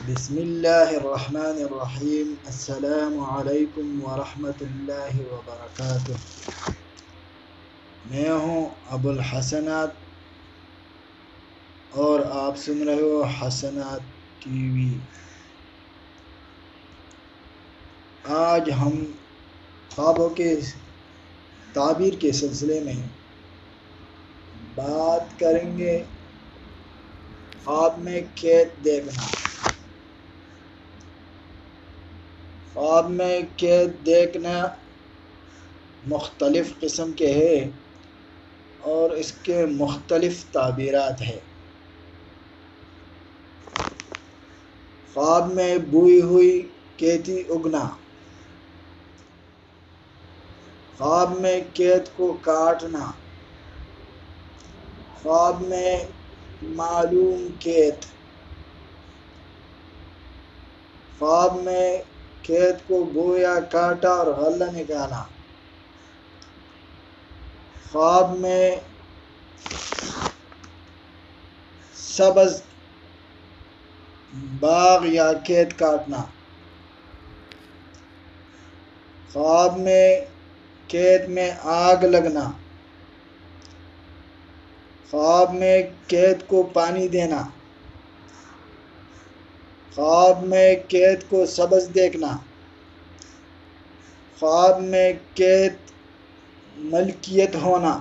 بسم اللہ الرحمن الرحیم۔ السلام علیکم ورحمۃ اللہ وبرکاتہ۔ میں ہوں ابو الحسنات اور آپ سن رہے ہو حسنات ٹی وی۔ آج ہم خوابوں کے تعبیر کے سلسلے میں بات کریں گے خواب میں کھیت دیکھنا۔ خواب میں کھیت دیکھنا مختلف قسم کے ہیں اور اس کے مختلف تعبیرات ہیں۔ خواب میں بوئی ہوئی کھیتی اگنا، خواب میں کھیت کو کاٹنا، خواب میں معلوم کھیت، خواب میں کھیت کو بویا کاٹا اور غلہ نکالا، خواب میں سبز باغ یا کھیت کاٹنا، خواب میں کھیت میں آگ لگنا، خواب میں کھیت کو پانی دینا، خواب میں کھیت کو سبز دیکھنا، خواب میں کھیت ملکیت ہونا،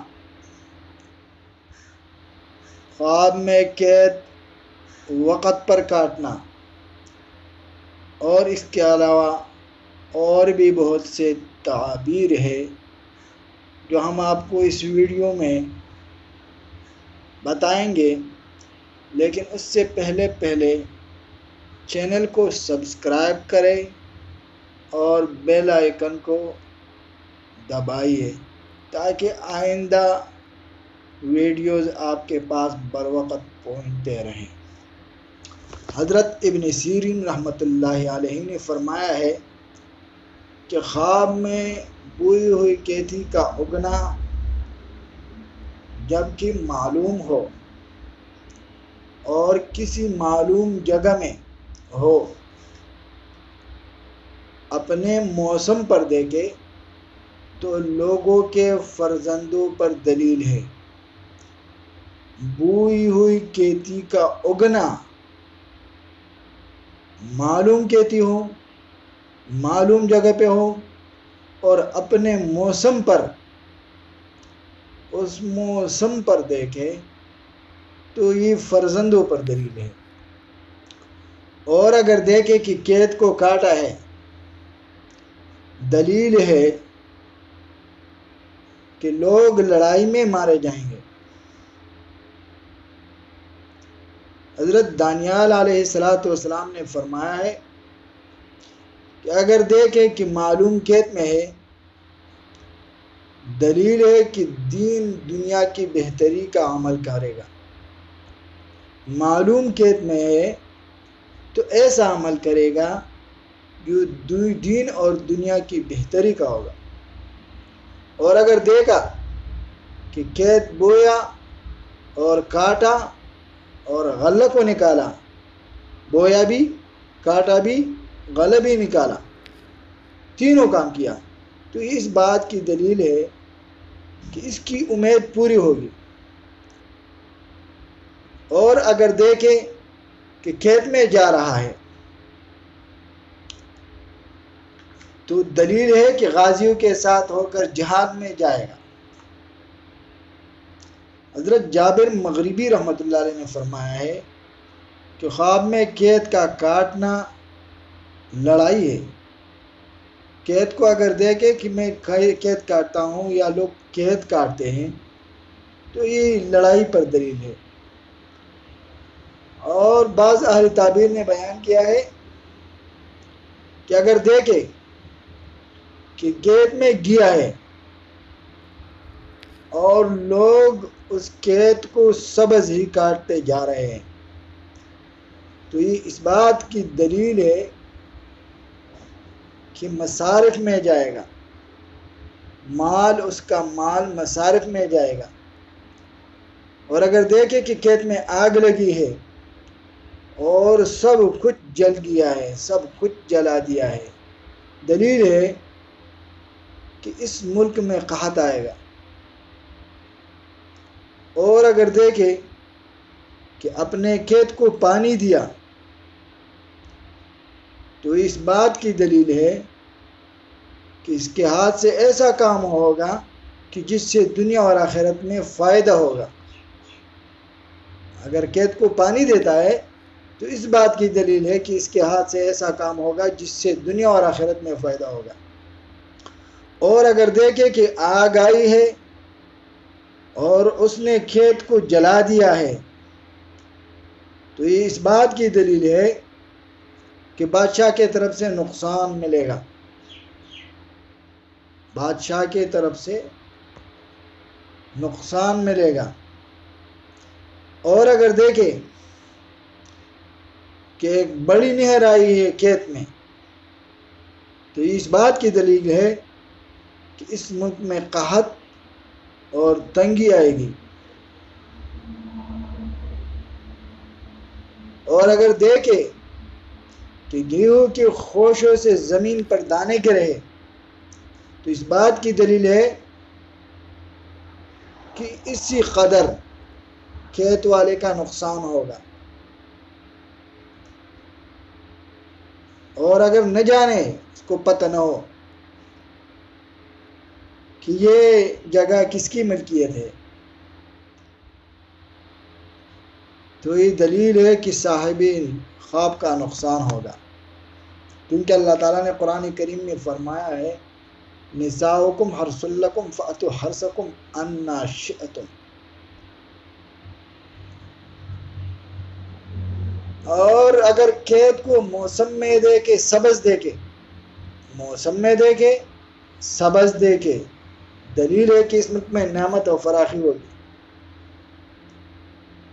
خواب میں کھیت وقت پر کاٹنا، اور اس کے علاوہ اور بھی بہت سے تعبیر ہے جو ہم آپ کو اس ویڈیو میں بتائیں گے۔ لیکن اس سے پہلے چینل کو سبسکرائب کریں اور بیل آئیکن کو دبائیے تاکہ آئندہ ویڈیوز آپ کے پاس بروقت پہنچتے رہیں۔ حضرت ابن سیرین رحمۃ اللہ علیہ نے فرمایا ہے کہ خواب میں بوئی ہوئی کھیتی کا اگنا جبکہ معلوم ہو اور کسی معلوم جگہ میں ہو، اپنے موسم پر دیکھے تو لوگوں کے فرزندوں پر دلیل ہے۔ بوئی ہوئی کھیتی کا اگنا معلوم کھیتی ہو، معلوم جگہ پہ ہو اور اپنے موسم پر، اس موسم پر دیکھے تو یہ فرزندوں پر دلیل ہے۔ اور اگر دیکھے کہ کھیت کو کاٹا ہے، دلیل ہے کہ لوگ لڑائی میں مارے جائیں گے۔ حضرت دانیال علیہ السلام نے فرمایا ہے کہ اگر دیکھے کہ معلوم کھیت میں ہے، دلیل ہے کہ دین دنیا کی بہتری کا عمل کرے گا۔ معلوم کھیت میں ہے تو ایسا عمل کرے گا جو دین اور دنیا کی بہتری کا ہوگا۔ اور اگر دیکھا کہ کھیت بویا اور کاٹا اور غلہ کو نکالا، بویا بھی، کاٹا بھی، غلہ بھی نکالا، تینوں کام کیا، تو اس بات کی دلیل ہے کہ اس کی امید پوری ہوگی۔ اور اگر دیکھیں کہ کھیت میں جا رہا ہے تو دلیل ہے کہ غازیوں کے ساتھ ہو کر جہاد میں جائے گا۔ حضرت جابر مغربی رحمۃ اللہ علیہ نے فرمایا ہے کہ خواب میں کھیت کا کاٹنا لڑائی ہے۔ کھیت کو اگر دیکھے کہ میں کھیت کاٹتا ہوں یا لوگ کھیت کاٹتے ہیں تو یہ لڑائی پر دلیل ہے۔ اور بعض اہل تعبیر نے بیان کیا ہے کہ اگر دیکھے کہ کھیت میں گیا ہے اور لوگ اس کھیت کو سبز ہی کاٹتے جا رہے ہیں تو یہ اس بات کی دلیل ہے کہ مصارف میں جائے گا، مال، اس کا مال مصارف میں جائے گا۔ اور اگر دیکھے کہ کھیت میں آگ لگی ہے اور سب کچھ جل گیا ہے، سب کچھ جلا دیا ہے۔ دلیل ہے کہ اس ملک میں قحط آئے گا۔ اور اگر دیکھیں کہ اپنے کھیت کو پانی دیا تو اس بات کی دلیل ہے کہ اس کے ہاتھ سے ایسا کام ہوگا کہ جس سے دنیا اور آخرت میں فائدہ ہوگا۔ اگر کھیت کو پانی دیتا ہے تو اس بات کی دلیل ہے کہ اس کے ہاتھ سے ایسا کام ہوگا جس سے دنیا اور آخرت میں فائدہ ہوگا۔ اور اگر دیکھیں کہ آگ آئی ہے اور اس نے کھیت کو جلا دیا ہے تو یہ اس بات کی دلیل ہے کہ بادشاہ کی طرف سے نقصان ملے گا، بادشاہ کی طرف سے نقصان ملے گا۔ اور اگر دیکھیں کہ ایک بڑی نہر آئی ہے کھیت میں تو اس بات کی دلیل ہے کہ اس ملک میں قحط اور تنگی آئے گی۔ اور اگر دیکھیں کہ گیہوں کے خوشوں سے زمین پر دانے گرے تو اس بات کی دلیل ہے کہ اسی قدر کھیت والے کا نقصان ہوگا۔ اور اگر نہ جانے، اس کو پتہ نہ ہو کہ یہ جگہ کس کی ملکیت ہے تو یہ دلیل ہے کہ صاحب خواب کا نقصان ہوگا، کیونکہ اللہ تعالیٰ نے قرآن کریم میں فرمایا ہے نساؤکم حرث لکم فأتوا حرثکم انا شئتم۔ اور اگر کھیت کو موسم میں دے کے سبز دے کے، موسم میں دے کے سبز دے کے، دلیل ہے کہ اس ملک میں نعمت اور فراخی ہوگی۔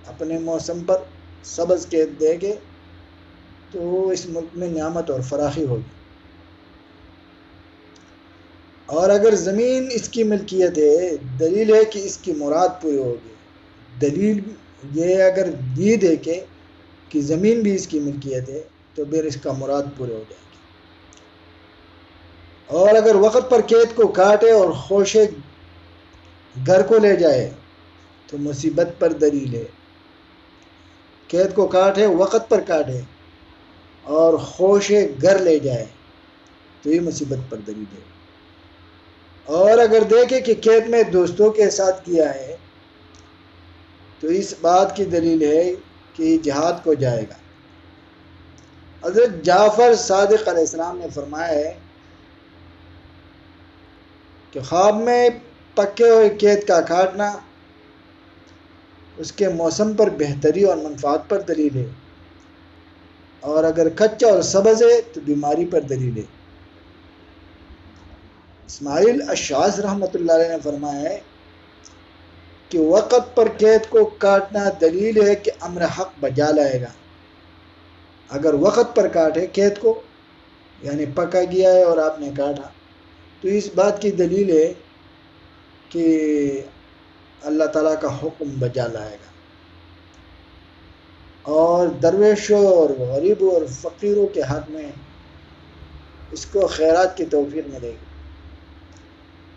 اپنے موسم پر سبز کھیت دے کے تو اس ملک میں نعمت اور فراخی ہوگی۔ اور اگر زمین اس کی ملکیت ہے، دلیل ہے کہ اس کی مراد پوری ہوگی۔ دلیل یہ اگر دی دے کہ زمین بھی اس کی ملکیت ہے تو پھر اس کا مراد پورے ہو جائے گی۔ اور اگر وقت پر کھیت کو کاٹے اور خوشے گھر کو لے جائے تو مصیبت پر دلیل ہے۔ کھیت کو کاٹے، وقت پر کاٹے اور خوشے گھر لے جائے تو یہ مصیبت پر دلیل ہے۔ اور اگر دیکھے کہ کھیت میں دوستوں کے ساتھ کیا ہے تو اس بات کی دلیل ہے کہ جہاد کو جائے گا۔ حضرت جعفر صادق علیہ السلام نے فرمایا ہے کہ خواب میں پکے ہوئے کھیت کا کاٹنا اس کے موسم پر بہتری اور منفعت پر دلیل ہے، اور اگر کچا اور سبز ہے تو بیماری پر دلیل ہے۔ اسماعیل اشعث رحمۃ اللہ علیہ نے فرمایا ہے کہ وقت پر کھیت کو کاٹنا دلیل ہے کہ امر حق بجا لائے گا۔ اگر وقت پر کاٹے کھیت کو، یعنی پکا گیا ہے اور آپ نے کاٹا، تو اس بات کی دلیل ہے کہ اللہ تعالیٰ کا حکم بجا لائے گا، اور درویشوں اور غریبوں اور فقیروں کے حق میں اس کو خیرات کی توفیق ملے گی۔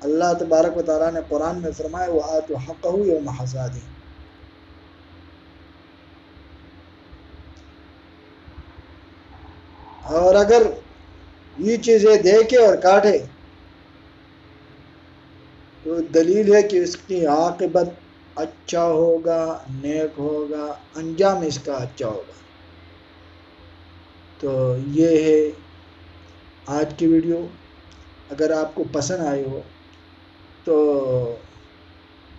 اللہ تبارک و تعالیٰ نے قرآن میں فرمایا وَآتُوا حَقَّهُ يَوْمَ حَصَادِهِ۔ اور اگر یہ چیزیں دیکھے اور کاٹے تو دلیل ہے کہ اس کی عاقبت اچھا ہوگا، نیک ہوگا، انجام اس کا اچھا ہوگا۔ تو یہ ہے آج کی ویڈیو۔ اگر آپ کو پسند آئی ہو تو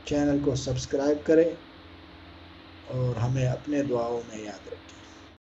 چینل کو سبسکرائب کریں اور ہمیں اپنے دعاؤں میں یاد رکھیں۔